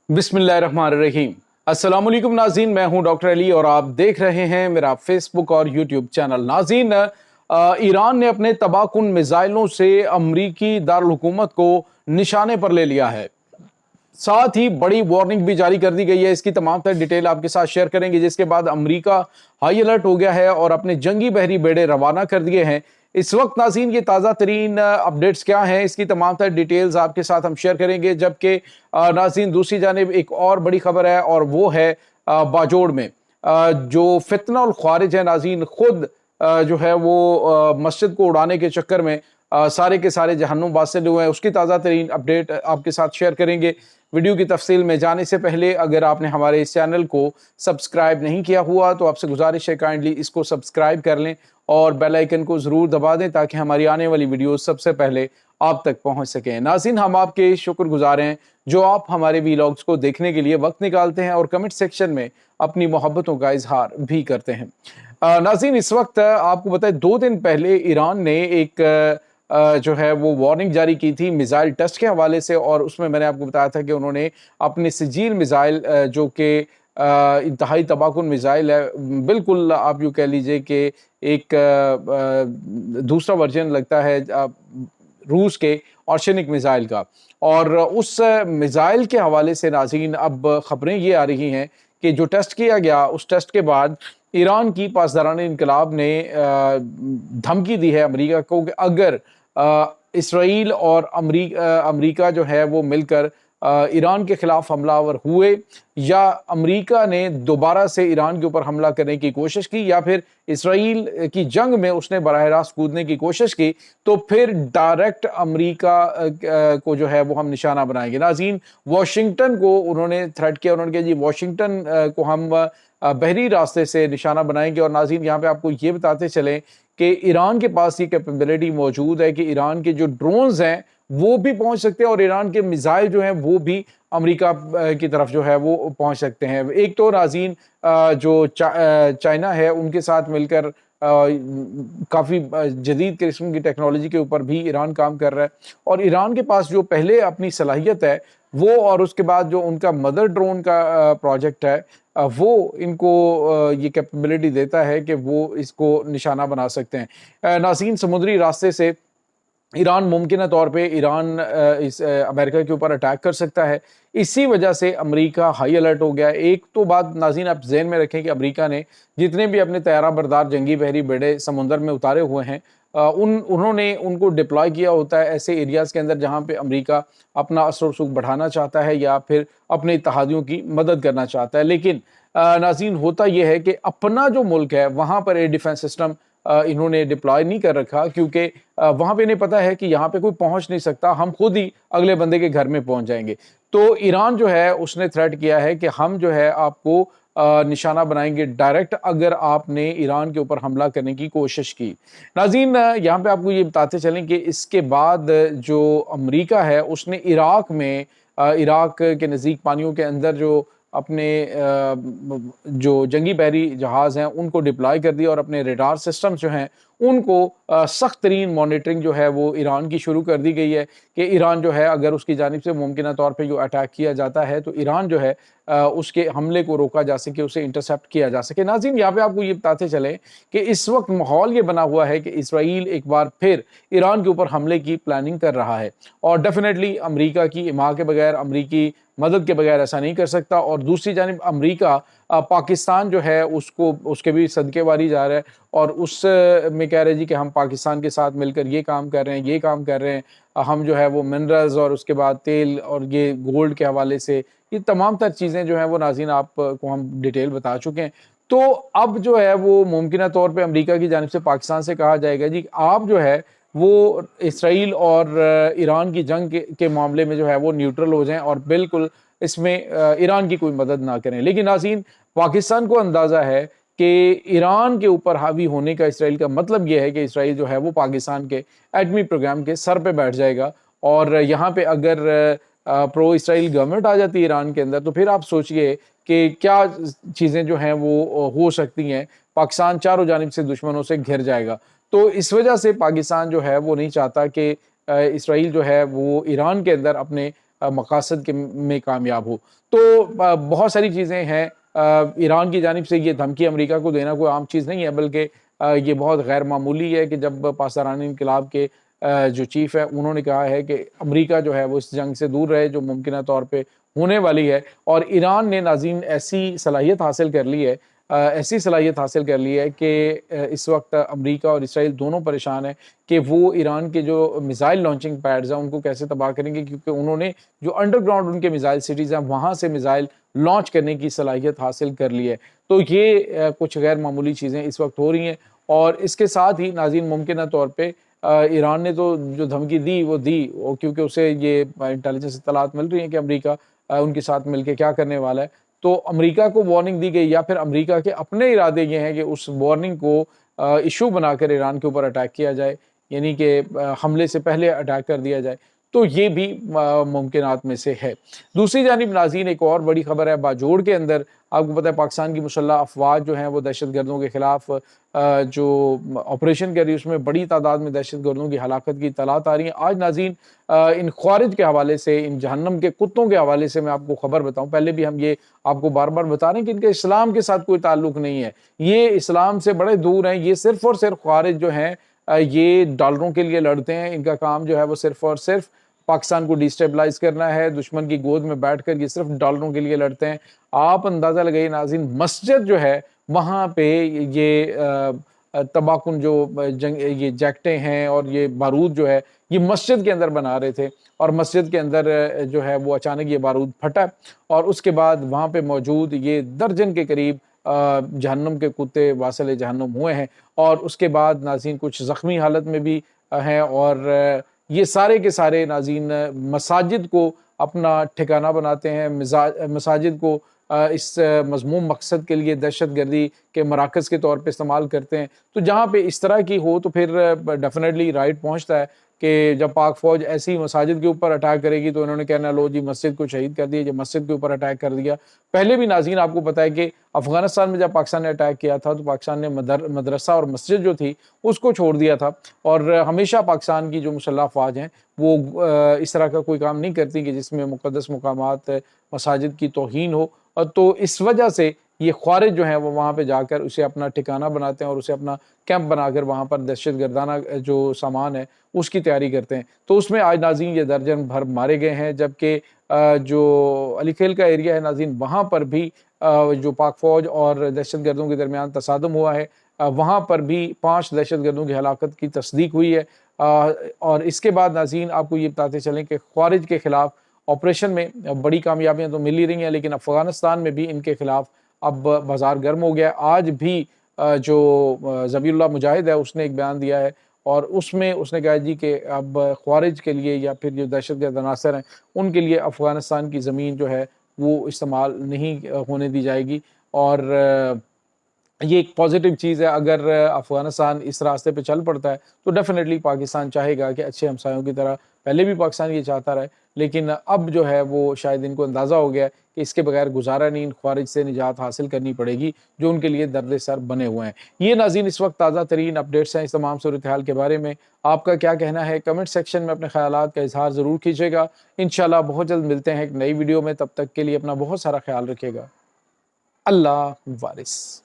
बिस्मिल्लाहिर्रहमानिर्रहीम। अस्सलाम वालेकुम नाज़रीन, मैं हूं डॉक्टर अली और आप देख रहे हैं मेरा फेसबुक और यूट्यूब चैनल। नाज़रीन, ईरान ने अपने तबाहकुन मिसाइलों से अमरीकी दारुल हुकूमत को निशाने पर ले लिया है। साथ ही बड़ी वार्निंग भी जारी कर दी गई है। इसकी तमाम तर डिटेल आपके साथ शेयर करेंगे, जिसके बाद अमेरिका हाई अलर्ट हो गया है और अपने जंगी बहरी बेड़े रवाना कर दिए हैं। इस वक्त नाज़रीन ये ताज़ा तरीन अपडेट्स क्या हैं, इसकी तमाम तर डिटेल्स आपके साथ हम शेयर करेंगे। जबकि नाज़रीन दूसरी जानिब एक और बड़ी खबर है और वो है बाजोड़ में जो फितना और ख्वारिज है नाज़रीन, खुद जो है वो मस्जिद को उड़ाने के चक्कर में सारे के सारे जहन्नुम बासिल हुए हैं। उसकी ताज़ा तरीन अपडेट आपके साथ शेयर करेंगे। वीडियो की तफसील में जाने से पहले अगर आपने हमारे इस चैनल को सब्सक्राइब नहीं किया हुआ तो आपसे गुजारिश है काइंडली इसको सब्सक्राइब कर लें और बेल आइकन को ज़रूर दबा दें ताकि हमारी आने वाली वीडियो सबसे पहले आप तक पहुंच सकें। नाज़रीन, हम आपके शुक्रगुजार हैं जो आप हमारे वीलॉग्स को देखने के लिए वक्त निकालते हैं और कमेंट सेक्शन में अपनी मोहब्बतों का इजहार भी करते हैं। नाज़रीन, इस वक्त आपको बताएं 2 दिन पहले ईरान ने एक जो है वो वार्निंग जारी की थी मिसाइल टेस्ट के हवाले से, और उसमें मैंने आपको बताया था कि उन्होंने अपने सिजील मिसाइल जो कि इंतहाई तबाहकुन मिसाइल है, बिल्कुल आप यूँ कह लीजिए कि एक दूसरा वर्जन लगता है रूस के ऑर्शनिक मिसाइल का, और उस मिसाइल के हवाले से नाज़रीन अब खबरें ये आ रही हैं कि जो टेस्ट किया गया उस टेस्ट के बाद ईरान की पासदारान इनकलाब ने धमकी दी है अमेरिका को कि अगर इसराइल और अमेरिका जो है वो मिलकर ईरान के खिलाफ हमलावर हुए या अमेरिका ने दोबारा से ईरान के ऊपर हमला करने की कोशिश की या फिर इसराइल की जंग में उसने बराह रास्त कूदने की कोशिश की, तो फिर डायरेक्ट अमेरिका को जो है वो हम निशाना बनाएंगे। नाज़रीन, वाशिंगटन को उन्होंने थ्रेट किया, उन्होंने कहा जी वाशिंगटन को हम बहरी रास्ते से निशाना बनाएंगे। और नाज़रीन, यहाँ पे आपको ये बताते चलें कि ईरान के पास ये कैपेबिलिटी मौजूद है कि ईरान के जो ड्रोन्स हैं वो भी पहुंच सकते हैं और ईरान के मिसाइल जो हैं वो भी अमेरिका की तरफ जो है वो पहुंच सकते हैं। एक तो नाज़रीन जो चाइना है उनके साथ मिलकर काफ़ी जदीद किस्म की टेक्नोलॉजी के ऊपर भी ईरान काम कर रहा है, और ईरान के पास जो पहले अपनी सलाहियत है वो और उसके बाद जो उनका मदर ड्रोन का प्रोजेक्ट है वो इनको ये कैपेबिलिटी देता है कि वो इसको निशाना बना सकते हैं। नाज़रीन, समुद्री रास्ते से ईरान मुमकिन तौर पे इस अमेरिका के ऊपर अटैक कर सकता है। इसी वजह से अमेरिका हाई अलर्ट हो गया। एक तो बात नाज़रीन आप ज़हन में रखें कि अमेरिका ने जितने भी अपने तैयारा बरदार जंगी बहरी बेड़े समुंदर में उतारे हुए हैं उन्होंने उनको डिप्लॉय किया होता है ऐसे एरियाज़ के अंदर जहाँ पे अमेरिका अपना असर रसूख बढ़ाना चाहता है या फिर अपने इत्तेहादियों की मदद करना चाहता है। लेकिन नाज़रीन, होता यह है कि अपना जो मुल्क है वहाँ पर एयर डिफेंस सिस्टम इन्होंने डिप्लॉय नहीं कर रखा, क्योंकि वहाँ पे इन्हें पता है कि यहाँ पे कोई पहुँच नहीं सकता, हम खुद ही अगले बंदे के घर में पहुँच जाएंगे। तो ईरान जो है उसने थ्रेट किया है कि हम जो है आपको निशाना बनाएंगे डायरेक्ट अगर आपने ईरान के ऊपर हमला करने की कोशिश की। नाज़रीन, यहाँ पे आपको ये बताते चलें कि इसके बाद जो अमेरिका है उसने इराक के नज़दीक पानियों के अंदर जो अपने जो जंगी बहरी जहाज़ हैं उनको डिप्लॉय कर दिया और अपने रेडार सिस्टम जो हैं उनको सख्त तरीन मॉनिटरिंग जो है वो ईरान की शुरू कर दी गई है कि ईरान जो है अगर उसकी जानिब से मुमकिन तौर पे जो अटैक किया जाता है तो ईरान जो है उसके हमले को रोका जा सके, उसे इंटरसेप्ट किया जा सके। नाज़रीन, यहाँ पे आपको ये बताते चले कि इस वक्त माहौल ये बना हुआ है कि इसराइल एक बार फिर ईरान के ऊपर हमले की प्लानिंग कर रहा है और डेफिनेटली अमेरिका की इमाम के बगैर, अमेरिकी मदद के बगैर ऐसा नहीं कर सकता। और दूसरी जानिब अमेरिका पाकिस्तान जो है उसको उसके भी सदके वारी जा रहा है और उस में कह रहे जी कि हम पाकिस्तान के साथ मिलकर ये काम कर रहे हैं, हम जो है वो मिनरल्स और उसके बाद तेल और ये गोल्ड के हवाले से ये तमाम तर चीज़ें जो हैं वो नाज़रीन आपको हम डिटेल बता चुके हैं। तो अब जो है वो मुमकिन तौर पे अमेरिका की जानिब से पाकिस्तान से कहा जाएगा जी आप जो है वो इसराइल और ईरान की जंग के मामले में जो है वो न्यूट्रल हो जाएं और बिल्कुल इसमें ईरान की कोई मदद ना करें। लेकिन नाज़रीन, पाकिस्तान को अंदाज़ा है कि ईरान के ऊपर हावी होने का इसराइल का मतलब यह है कि इसराइल जो है वो पाकिस्तान के एटमी प्रोग्राम के सर पे बैठ जाएगा और यहाँ पे अगर प्रो इसराइल गवर्नमेंट आ जाती है ईरान के अंदर तो फिर आप सोचिए कि क्या चीज़ें जो हैं वो हो सकती हैं। पाकिस्तान चारों जानिब से दुश्मनों से घिर जाएगा। तो इस वजह से पाकिस्तान जो है वो नहीं चाहता कि इसराइल जो है वो ईरान के अंदर अपने مقاصد کے میں کامیاب ہو۔ تو بہت ساری چیزیں ہیں، ایران کی جانب سے یہ دھمکی امریکہ کو دینا کوئی عام چیز نہیں ہے، بلکہ یہ بہت غیر معمولی ہے کہ جب پاسداران انقلاب کے جو چیف ہے انہوں نے کہا ہے کہ امریکہ جو ہے وہ اس جنگ سے دور رہے جو ممکنہ طور پہ ہونے والی ہے، اور ایران نے ناظرین ایسی صلاحیت حاصل کر لی ہے، کہ اس وقت امریکہ اور اسرائیل دونوں پریشان ہیں کہ وہ ایران کے جو میزائل لانچنگ پیڈز ہیں ان کو کیسے تباہ کریں گے، کیونکہ انہوں نے جو انڈر گراؤنڈ ان کے میزائل سٹیز ہیں وہاں سے میزائل لانچ کرنے کی صلاحیت حاصل کر لی ہے۔ تو یہ کچھ غیر معمولی چیزیں اس وقت ہو رہی ہیں، اور اس کے ساتھ ہی ناظرین ممکنہ طور پہ ایران نے تو جو دھمکی دی وہ دی، کیونکہ اسے یہ انٹیلیجنس اطلاعات مل رہی ہیں کہ امریکہ ان کے ساتھ مل کے کیا کرنے والا ہے، تو امریکہ کو وارننگ دی گئی، یا پھر امریکہ کے اپنے ارادے یہ ہیں کہ اس وارننگ کو ایشو بنا کر ایران کے اوپر اٹیک کیا جائے، یعنی کہ حملے سے پہلے اٹیک کر دیا جائے، تو یہ بھی ممکنات میں سے ہے۔ دوسری جانب ناظرین ایک اور بڑی خبر ہے، باجوڑ کے اندر آپ کو پتہ ہے پاکستان کی مسلح افواج جو ہیں وہ دہشت گردوں کے خلاف جو آپریشن کر رہی ہے اس میں بڑی تعداد میں دہشت گردوں کی ہلاکت کی اطلاعات آ رہی ہیں۔ آج ناظرین ان خوارج کے حوالے سے، ان جہنم کے کتوں کے حوالے سے میں آپ کو خبر بتاؤں، پہلے بھی ہم یہ آپ کو بار بار بتا رہے ہیں کہ ان کے اسلام کے ساتھ کوئی تعلق نہیں ہے، یہ اسلام سے بڑے دور ہیں، یہ صرف اور صرف خوارج جو ہیں یہ ڈالروں کے لیے لڑتے ہیں، ان کا کام جو ہے وہ صرف اور صرف پاکستان کو ڈیسٹیبلائز کرنا ہے، دشمن کی گود میں بیٹھ کر یہ صرف ڈالروں کے لیے لڑتے ہیں۔ آپ اندازہ لگائیے ناظرین، مسجد جو ہے وہاں پہ یہ تباہ کن جو یہ جیکٹیں ہیں اور یہ بارود جو ہے یہ مسجد کے اندر بنا رہے تھے، اور مسجد کے اندر جو ہے وہ اچانک یہ بارود پھٹا، اور اس کے بعد وہاں پہ موجود یہ درجن کے قریب جہنم کے کتے واصل جہنم ہوئے ہیں، اور اس کے بعد ناظرین کچھ زخمی حالت میں بھی ہیں، اور یہ سارے کے سارے ناظرین مساجد کو اپنا ٹھکانہ بناتے ہیں، مساجد کو اس مذموم مقصد کے لیے دہشت گردی کے مراکز کے طور پہ استعمال کرتے ہیں۔ تو جہاں پہ اس طرح کی ہو تو پھر ڈیفینیٹلی رائٹ پہنچتا ہے کہ جب پاک فوج ایسی مساجد کے اوپر اٹیک کرے گی تو انہوں نے کہنا لو جی مسجد کو شہید کر دیا، جب مسجد کے اوپر اٹیک کر دیا۔ پہلے بھی ناظرین آپ کو پتہ ہے کہ افغانستان میں جب پاکستان نے اٹیک کیا تھا تو پاکستان نے مدرسہ اور مسجد جو تھی اس کو چھوڑ دیا تھا، اور ہمیشہ پاکستان کی جو مسلح افواج ہیں وہ اس طرح کا کوئی کام نہیں کرتی کہ جس میں مقدس مقامات مساجد کی توہین ہو، اور تو اس وجہ سے یہ خوارج جو ہیں وہ وہاں پہ جا کر اسے اپنا ٹھکانہ بناتے ہیں اور اسے اپنا کیمپ بنا کر وہاں پر دہشت گردانہ جو سامان ہے اس کی تیاری کرتے ہیں۔ تو اس میں آج ناظرین یہ درجن بھر مارے گئے ہیں، جبکہ جو علی خیل کا ایریا ہے ناظرین وہاں پر بھی جو پاک فوج اور دہشت گردوں کے درمیان تصادم ہوا ہے، وہاں پر بھی 5 دہشت گردوں کی ہلاکت کی تصدیق ہوئی ہے، اور اس کے بعد ناظرین آپ کو یہ بتاتے چلیں کہ خوارج کے خلاف آپریشن میں بڑی کامیابیاں تو مل ہی رہی ہیں، لیکن افغانستان میں بھی ان کے خلاف اب بازار گرم ہو گیا۔ آج بھی جو ذبیح اللہ مجاہد ہے اس نے ایک بیان دیا ہے، اور اس میں اس نے کہا جی کہ اب خوارج کے لیے یا پھر جو دہشت گرد عناصر ہیں ان کے لیے افغانستان کی زمین جو ہے وہ استعمال نہیں ہونے دی جائے گی، اور یہ ایک پازیٹیو چیز ہے۔ اگر افغانستان اس راستے پہ چل پڑتا ہے تو ڈیفینیٹلی پاکستان چاہے گا کہ اچھے ہمسایوں کی طرح، پہلے بھی پاکستان یہ چاہتا رہا ہے، لیکن اب جو ہے وہ شاید ان کو اندازہ ہو گیا کہ اس کے بغیر گزارا نہیں، ان خوارج سے نجات حاصل کرنی پڑے گی جو ان کے لیے درد سر بنے ہوئے ہیں۔ یہ ناظرین اس وقت تازہ ترین اپڈیٹس ہیں اس تمام صورتحال کے بارے میں۔ آپ کا کیا کہنا ہے؟ کمنٹ سیکشن میں اپنے خیالات کا اظہار ضرور کیجیے گا۔ انشاءاللہ بہت جلد ملتے ہیں ایک نئی ویڈیو میں، تب تک کے لیے اپنا بہت سارا خیال رکھیے گا۔ اللہ وارث۔